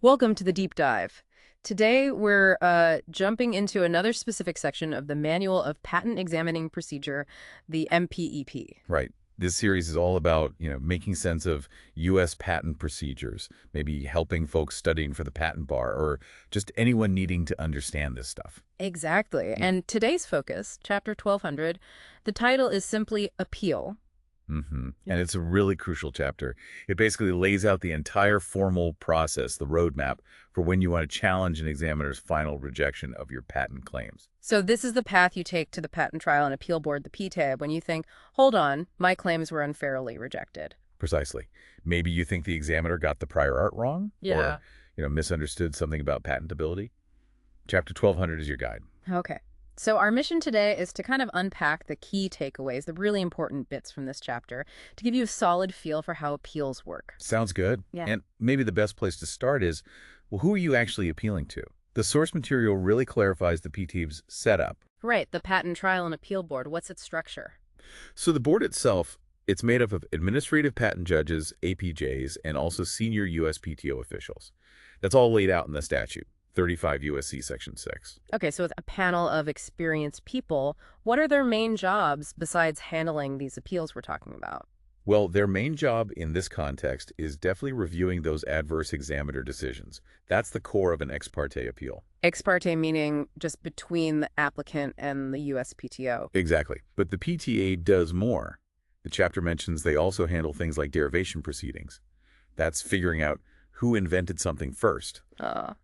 Welcome to the deep dive. Today, we're jumping into another specific section of the Manual of Patent Examining Procedure, the MPEP. Right. This series is all about, making sense of U.S. patent procedures, maybe helping folks studying for the patent bar, or just anyone needing to understand this stuff. Exactly. And today's focus, Chapter 1200, the title is simply Appeal. And it's a really crucial chapter. It basically lays out the entire formal process, the roadmap, for when you want to challenge an examiner's final rejection of your patent claims. So this is the path you take to the Patent Trial and Appeal Board, the PTAB, when you think, hold on, my claims were unfairly rejected. Precisely. Maybe you think the examiner got the prior art wrong? Yeah. Or, misunderstood something about patentability? Chapter 1200 is your guide. Okay. So our mission today is to kind of unpack the key takeaways, the really important bits from this chapter, to give you a solid feel for how appeals work. Sounds good. Yeah. And maybe the best place to start is, well, who are you actually appealing to? The source material really clarifies the PTAB's setup. Right, the Patent Trial and Appeal Board. What's its structure? So the board itself, it's made up of administrative patent judges, APJs, and also senior USPTO officials. That's all laid out in the statute, 35 U.S.C. Section 6. Okay, so with a panel of experienced people, what are their main jobs besides handling these appeals we're talking about? Well, their main job in this context is definitely reviewing those adverse examiner decisions. That's the core of an ex parte appeal. Ex parte meaning just between the applicant and the USPTO. Exactly. But the PTA does more. The chapter mentions they also handle things like derivation proceedings. That's figuring out who invented something first.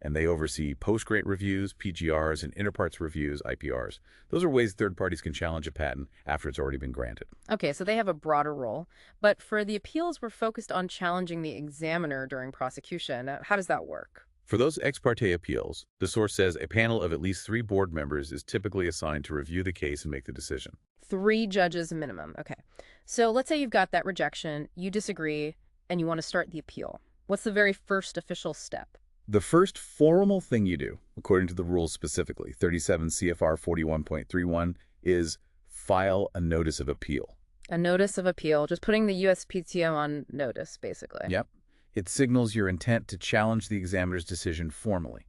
And they oversee post-grant reviews, PGRs, and inter partes reviews, IPRs. Those are ways third parties can challenge a patent after it's already been granted. Okay, so they have a broader role. But for the appeals, we're focused on challenging the examiner during prosecution. How does that work? For those ex parte appeals, the source says a panel of at least 3 board members is typically assigned to review the case and make the decision. 3 judges minimum. Okay. So let's say you've got that rejection, you disagree, and you want to start the appeal. What's the very first official step? The first formal thing you do, according to the rules specifically, 37 CFR 41.31, is file a notice of appeal. A notice of appeal, just putting the USPTO on notice, basically. Yep. It signals your intent to challenge the examiner's decision formally.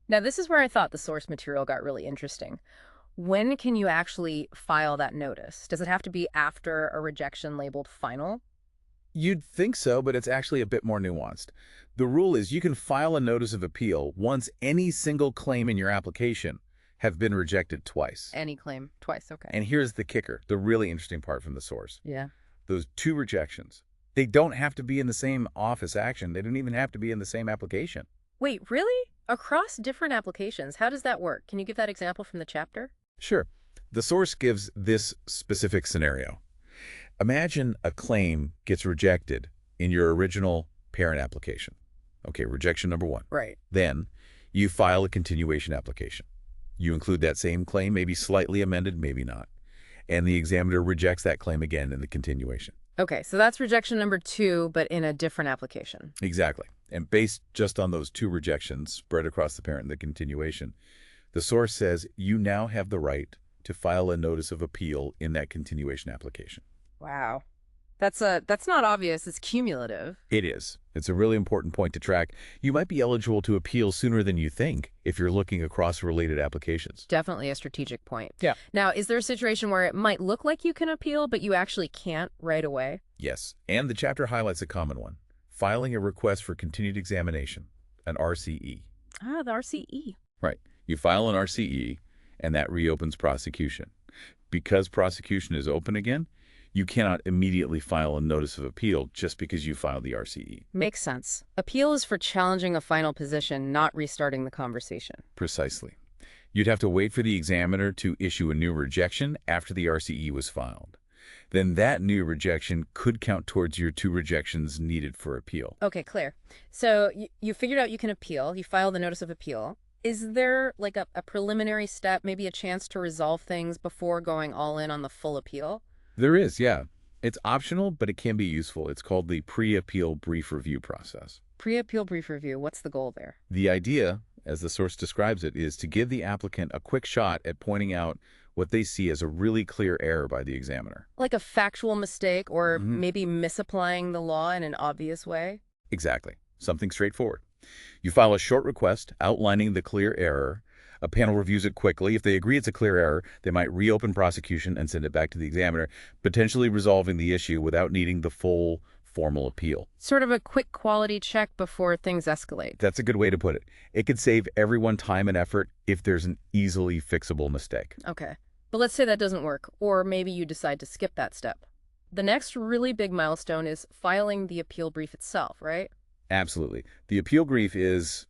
Now, this is where I thought the source material got really interesting. When can you actually file that notice? Does it have to be after a rejection labeled final? You'd think so, but it's actually a bit more nuanced. The rule is you can file a notice of appeal once any single claim in your application have been rejected twice. Any claim twice, okay. And here's the kicker, the really interesting part from the source. Yeah. Those 2 rejections, they don't have to be in the same office action. They don't even have to be in the same application. Wait, really? Across different applications, how does that work? Can you give that example from the chapter? Sure. The source gives this specific scenario. Imagine a claim gets rejected in your original parent application. Okay, rejection number 1. Right. Then you file a continuation application. You include that same claim, maybe slightly amended, maybe not. And the examiner rejects that claim again in the continuation. Okay, so that's rejection number 2, but in a different application. Exactly. And based just on those 2 rejections spread across the parent and the continuation, the source says you now have the right to file a notice of appeal in that continuation application. Wow. That's not obvious. It's cumulative. It is. It's a really important point to track. You might be eligible to appeal sooner than you think if you're looking across related applications. Definitely a strategic point. Yeah. Now, is there a situation where it might look like you can appeal, but you actually can't right away? Yes. And the chapter highlights a common one. Filing a request for continued examination, an RCE. Ah, the RCE. Right. You file an RCE, and that reopens prosecution. Because prosecution is open again, you cannot immediately file a notice of appeal just because you filed the RCE. Makes sense. Appeal is for challenging a final position, not restarting the conversation. Precisely. You'd have to wait for the examiner to issue a new rejection after the RCE was filed. Then that new rejection could count towards your 2 rejections needed for appeal. Okay, clear. So you figured out you can appeal. You filed the notice of appeal. Is there like a preliminary step, maybe a chance to resolve things before going all in on the full appeal? There is, yeah. It's optional, but it can be useful. It's called the pre-appeal brief review process. Pre-appeal brief review, what's the goal there? The idea, as the source describes it, is to give the applicant a quick shot at pointing out what they see as a really clear error by the examiner. Like a factual mistake or maybe misapplying the law in an obvious way? Exactly. Something straightforward. You file a short request outlining the clear error. A panel reviews it quickly. If they agree it's a clear error, they might reopen prosecution and send it back to the examiner, potentially resolving the issue without needing the full formal appeal. Sort of a quick quality check before things escalate. That's a good way to put it. It could save everyone time and effort if there's an easily fixable mistake. Okay. But let's say that doesn't work, or maybe you decide to skip that step. The next really big milestone is filing the appeal brief itself, right? Absolutely. The appeal brief is,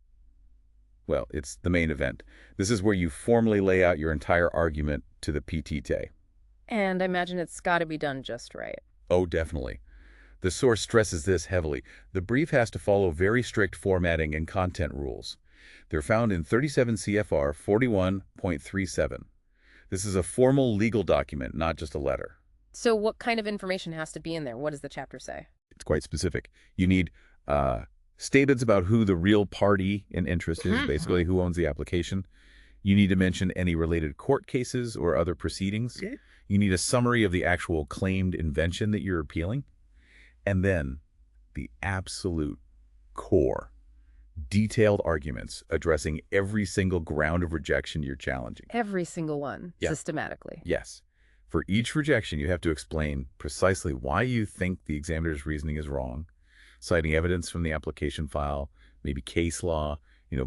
well, it's the main event. This is where you formally lay out your entire argument to the PTAB. And I imagine it's got to be done just right. Oh, definitely. The source stresses this heavily. The brief has to follow very strict formatting and content rules. They're found in 37 CFR 41.37. This is a formal legal document, not just a letter. So what kind of information has to be in there? What does the chapter say? It's quite specific. You need statements about who the real party in interest is, basically who owns the application. You need to mention any related court cases or other proceedings. You need a summary of the actual claimed invention that you're appealing. And then the absolute core, detailed arguments addressing every single ground of rejection you're challenging. Every single one, systematically. Yes. For each rejection, you have to explain precisely why you think the examiner's reasoning is wrong, citing evidence from the application file, maybe case law,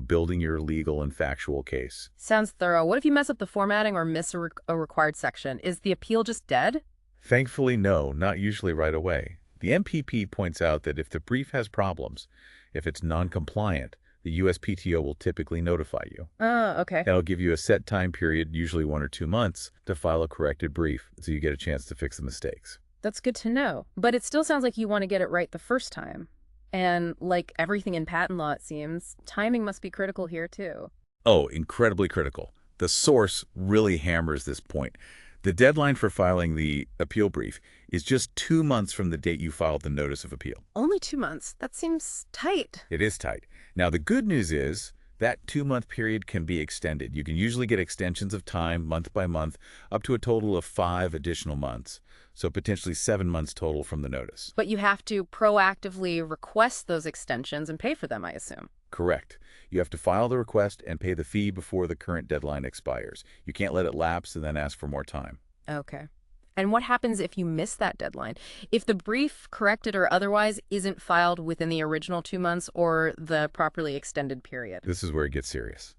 building your legal and factual case. Sounds thorough. What if you mess up the formatting or miss a required section? Is the appeal just dead? Thankfully, no, not usually right away. The MPP points out that if the brief has problems, if it's non-compliant, the USPTO will typically notify you. Okay. That'll give you a set time period, usually 1 or 2 months, to file a corrected brief so you get a chance to fix the mistakes. That's good to know. But it still sounds like you want to get it right the first time. And like everything in patent law, it seems, timing must be critical here too. Oh, incredibly critical. The source really hammers this point. The deadline for filing the appeal brief is just 2 months from the date you filed the notice of appeal. Only 2 months? That seems tight. It is tight. Now, the good news is that 2-month period can be extended. You can usually get extensions of time, month by month, up to a total of 5 additional months. So potentially 7 months total from the notice. But you have to proactively request those extensions and pay for them, I assume. Correct. You have to file the request and pay the fee before the current deadline expires. You can't let it lapse and then ask for more time. Okay. And what happens if you miss that deadline? If the brief, corrected or otherwise, isn't filed within the original 2 months or the properly extended period? This is where it gets serious.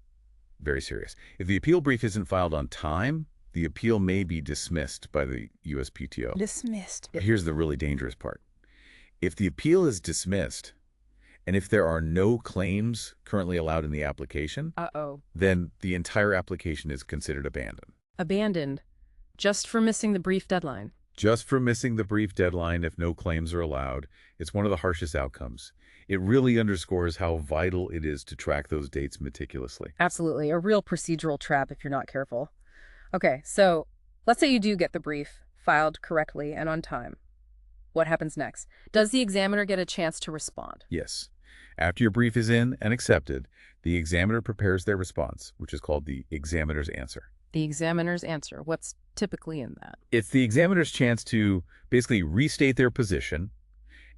Very serious. If the appeal brief isn't filed on time, the appeal may be dismissed by the USPTO. Dismissed. Here's the really dangerous part. If the appeal is dismissed, and if there are no claims currently allowed in the application, then the entire application is considered abandoned. Abandoned? Just for missing the brief deadline? Just for missing the brief deadline if no claims are allowed. It's one of the harshest outcomes. It really underscores how vital it is to track those dates meticulously. Absolutely. A real procedural trap if you're not careful. Okay, so let's say you do get the brief filed correctly and on time. What happens next? Does the examiner get a chance to respond? Yes. After your brief is in and accepted, the examiner prepares their response, which is called the examiner's answer. The examiner's answer. What's typically in that? It's the examiner's chance to basically restate their position,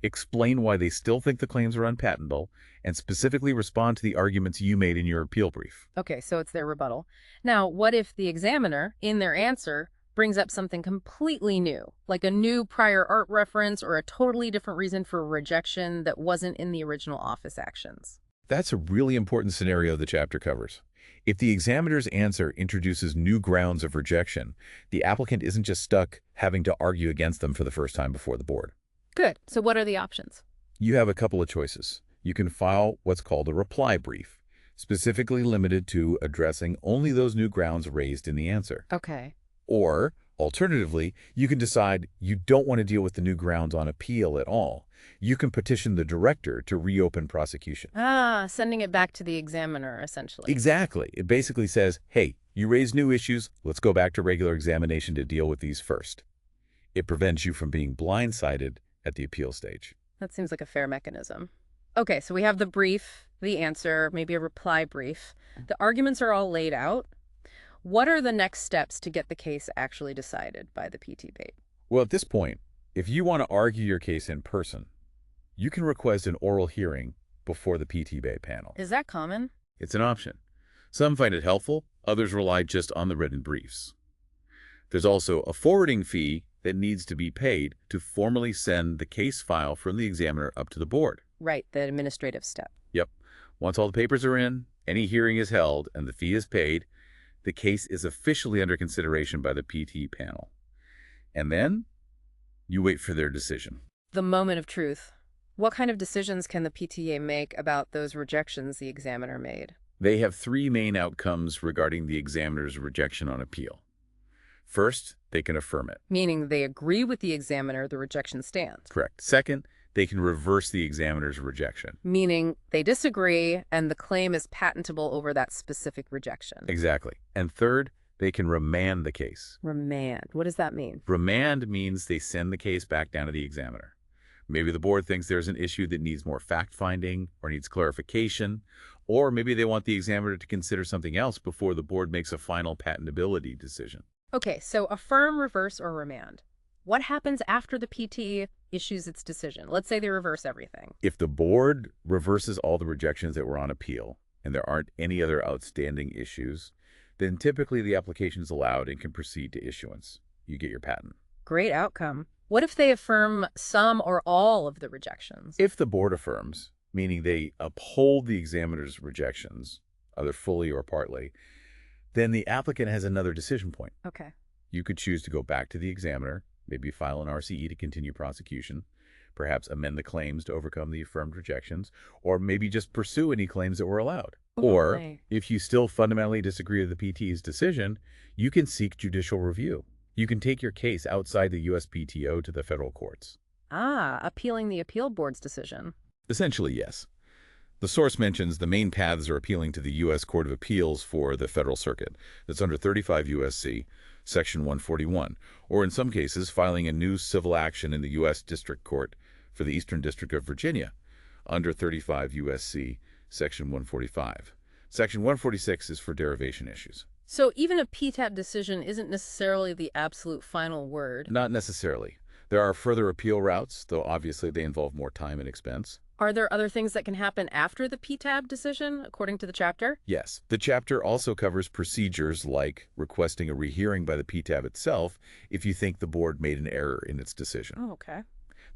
explain why they still think the claims are unpatentable, and specifically respond to the arguments you made in your appeal brief. Okay, so it's their rebuttal. Now, what if the examiner, in their answer, brings up something completely new, like a new prior art reference or a totally different reason for rejection that wasn't in the original office actions? That's a really important scenario the chapter covers. If the examiner's answer introduces new grounds of rejection, the applicant isn't just stuck having to argue against them for the first time before the board. Good. So what are the options? You have a couple of choices. You can file what's called a reply brief, specifically limited to addressing only those new grounds raised in the answer. Okay. Or, alternatively, you can decide you don't want to deal with the new grounds on appeal at all. You can petition the director to reopen prosecution. Sending it back to the examiner, essentially. Exactly. It basically says, hey, you raised new issues, let's go back to regular examination to deal with these first. It prevents you from being blindsided at the appeal stage. That seems like a fair mechanism. Okay, so we have the brief, the answer, maybe a reply brief. The arguments are all laid out. What are the next steps to get the case actually decided by the PTAB? Well, at this point, if you want to argue your case in person, you can request an oral hearing before the PTAB panel. Is that common? It's an option. Some find it helpful, others rely just on the written briefs. There's also a forwarding fee that needs to be paid to formally send the case file from the examiner up to the board. Right, the administrative step. Yep. Once all the papers are in, any hearing is held, and the fee is paid, the case is officially under consideration by the PT panel. And then you wait for their decision. The moment of truth. What kind of decisions can the PTA make about those rejections the examiner made? They have three main outcomes regarding the examiner's rejection on appeal. First, they can affirm it. Meaning they agree with the examiner, the rejection stands. Correct. Second, they can reverse the examiner's rejection. Meaning they disagree and the claim is patentable over that specific rejection. Exactly. And third, they can remand the case. Remand. What does that mean? Remand means they send the case back down to the examiner. Maybe the board thinks there's an issue that needs more fact-finding or needs clarification, or maybe they want the examiner to consider something else before the board makes a final patentability decision. Okay, so affirm, reverse, or remand. What happens after the PTA issues its decision? Let's say they reverse everything. If the board reverses all the rejections that were on appeal and there aren't any other outstanding issues, then typically the application is allowed and can proceed to issuance. You get your patent. Great outcome. What if they affirm some or all of the rejections? If the board affirms, meaning they uphold the examiner's rejections, either fully or partly, then the applicant has another decision point. Okay. You could choose to go back to the examiner, maybe file an RCE to continue prosecution, perhaps amend the claims to overcome the affirmed rejections, or maybe just pursue any claims that were allowed. Or, if you still fundamentally disagree with the PT's decision, you can seek judicial review. You can take your case outside the USPTO to the federal courts. Appealing the appeal board's decision. Essentially, yes. The source mentions the main paths are appealing to the U.S. Court of Appeals for the Federal Circuit. That's under 35 U.S.C. Section 141, or in some cases, filing a new civil action in the U.S. District Court for the Eastern District of Virginia under 35 U.S.C. Section 145. Section 146 is for derivation issues. So even a PTAB decision isn't necessarily the absolute final word? Not necessarily. There are further appeal routes, though obviously they involve more time and expense. Are there other things that can happen after the PTAB decision, according to the chapter? Yes. The chapter also covers procedures like requesting a rehearing by the PTAB itself if you think the board made an error in its decision. Oh, okay.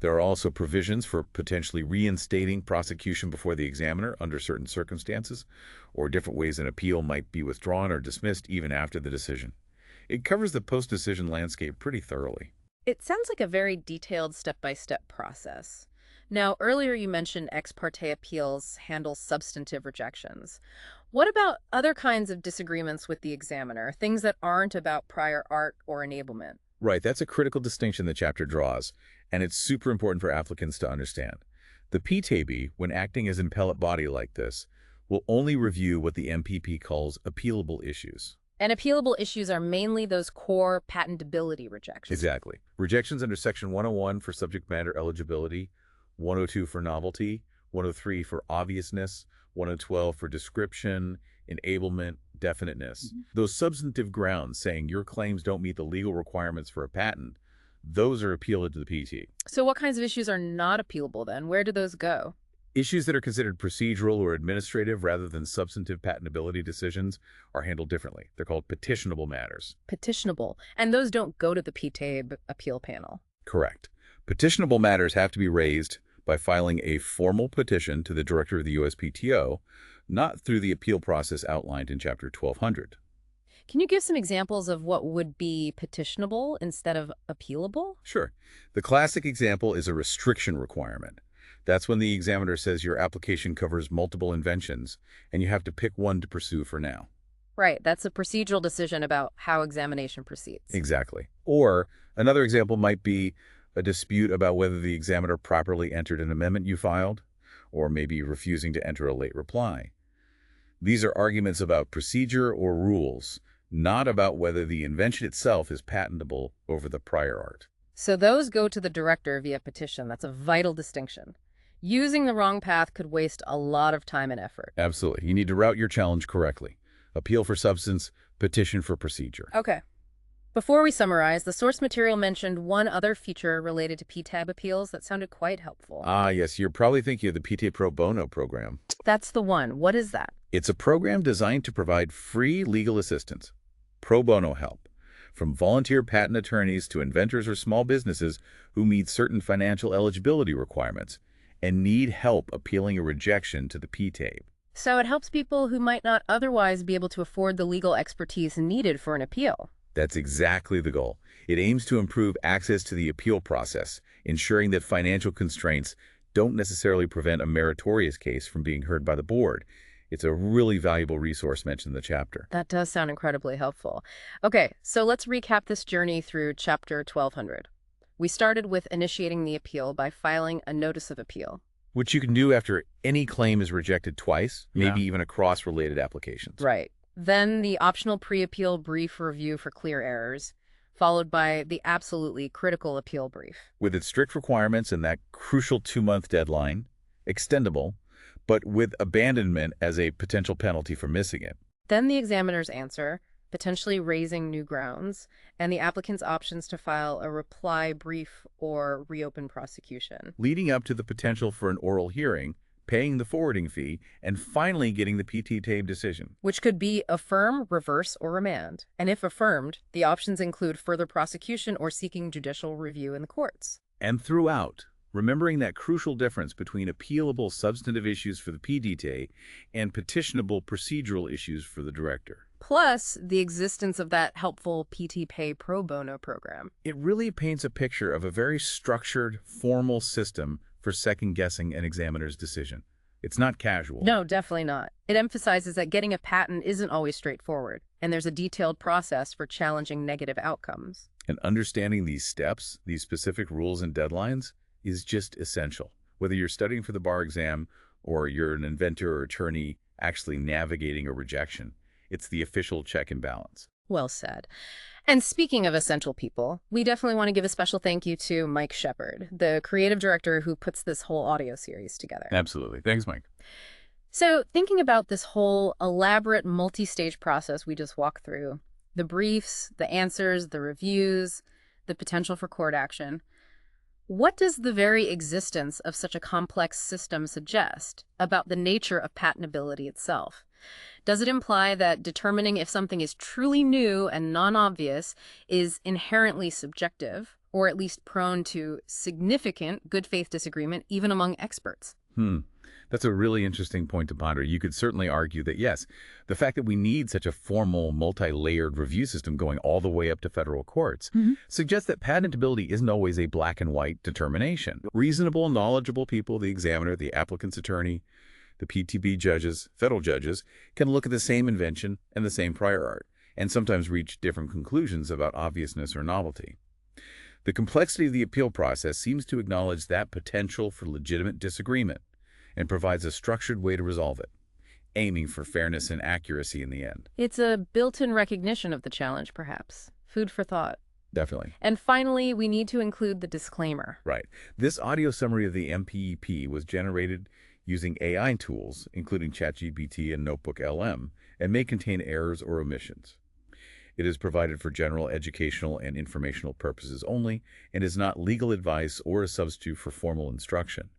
There are also provisions for potentially reinstating prosecution before the examiner under certain circumstances, or different ways an appeal might be withdrawn or dismissed even after the decision. It covers the post-decision landscape pretty thoroughly. It sounds like a very detailed step-by-step process. Now, earlier you mentioned ex parte appeals handle substantive rejections. What about other kinds of disagreements with the examiner, things that aren't about prior art or enablement? Right, that's a critical distinction the chapter draws, and it's super important for applicants to understand. The PTAB, when acting as an appellate body like this, will only review what the MPP calls appealable issues. And appealable issues are mainly those core patentability rejections. Exactly. Rejections under Section 101 for subject matter eligibility, 102 for novelty, 103 for obviousness, 112 for description, enablement, definiteness. Those substantive grounds saying your claims don't meet the legal requirements for a patent, those are appealed to the PT. So what kinds of issues are not appealable then? Where do those go? Issues that are considered procedural or administrative rather than substantive patentability decisions are handled differently. They're called petitionable matters. Petitionable. And those don't go to the PTAB appeal panel. Correct. Petitionable matters have to be raised by filing a formal petition to the director of the USPTO, not through the appeal process outlined in Chapter 1200. Can you give some examples of what would be petitionable instead of appealable? Sure. The classic example is a restriction requirement. That's when the examiner says your application covers multiple inventions, and you have to pick one to pursue for now. Right. That's a procedural decision about how examination proceeds. Exactly. Or another example might be a dispute about whether the examiner properly entered an amendment you filed, or maybe refusing to enter a late reply. These are arguments about procedure or rules, not about whether the invention itself is patentable over the prior art. So those go to the director via petition. That's a vital distinction. Using the wrong path could waste a lot of time and effort. Absolutely. You need to route your challenge correctly. Appeal for substance, petition for procedure. Okay. Before we summarize, the source material mentioned one other feature related to PTAB appeals that sounded quite helpful. Ah, yes, you're probably thinking of the PTAB Pro Bono Program. That's the one. What is that? It's a program designed to provide free legal assistance, pro bono help, from volunteer patent attorneys to inventors or small businesses who meet certain financial eligibility requirements and need help appealing a rejection to the PTAB. So it helps people who might not otherwise be able to afford the legal expertise needed for an appeal. That's exactly the goal. It aims to improve access to the appeal process, ensuring that financial constraints don't necessarily prevent a meritorious case from being heard by the board. It's a really valuable resource mentioned in the chapter. That does sound incredibly helpful. Okay, so let's recap this journey through Chapter 1200. We started with initiating the appeal by filing a notice of appeal, Which you can do after any claim is rejected twice, maybe even across related applications. Right. Then the optional pre-appeal brief review for clear errors, followed by the absolutely critical appeal brief. With its strict requirements and that crucial 2-month deadline, extendable, but with abandonment as a potential penalty for missing it. Then the examiner's answer, potentially raising new grounds, and the applicant's options to file a reply brief or reopen prosecution. Leading up to the potential for an oral hearing, paying the forwarding fee, and finally getting the PTAB decision. Which could be affirm, reverse, or remand. And if affirmed, the options include further prosecution or seeking judicial review in the courts. And throughout, remembering that crucial difference between appealable substantive issues for the PTAB and petitionable procedural issues for the director. Plus, the existence of that helpful PTAB Pro Bono Program. It really paints a picture of a very structured, formal system for second-guessing an examiner's decision. It's not casual. No, definitely not. It emphasizes that getting a patent isn't always straightforward, and there's a detailed process for challenging negative outcomes. And understanding these steps, these specific rules and deadlines, is just essential. Whether you're studying for the bar exam or you're an inventor or attorney actually navigating a rejection, it's the official check and balance. Well said. And speaking of essential people, we definitely want to give a special thank you to Mike Shepard, the creative director who puts this whole audio series together. Absolutely. Thanks, Mike. So thinking about this whole elaborate multi-stage process we just walked through, the briefs, the answers, the reviews, the potential for court action, what does the very existence of such a complex system suggest about the nature of patentability itself? Does it imply that determining if something is truly new and non-obvious is inherently subjective, or at least prone to significant good faith disagreement even among experts? That's a really interesting point to ponder. You could certainly argue that, yes, the fact that we need such a formal, multi-layered review system going all the way up to federal courts suggests that patentability isn't always a black and white determination. Reasonable, knowledgeable people, the examiner, the applicant's attorney, the PTB judges, federal judges, can look at the same invention and the same prior art, and sometimes reach different conclusions about obviousness or novelty. The complexity of the appeal process seems to acknowledge that potential for legitimate disagreement and provides a structured way to resolve it, aiming for fairness and accuracy in the end. It's a built-in recognition of the challenge, perhaps. Food for thought. Definitely. And finally, we need to include the disclaimer. Right. This audio summary of the MPEP was generated using AI tools, including ChatGPT and Notebook LM, and may contain errors or omissions. It is provided for general educational and informational purposes only and is not legal advice or a substitute for formal instruction.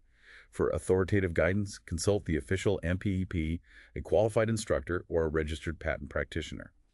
For authoritative guidance, consult the official MPEP, a qualified instructor, or a registered patent practitioner.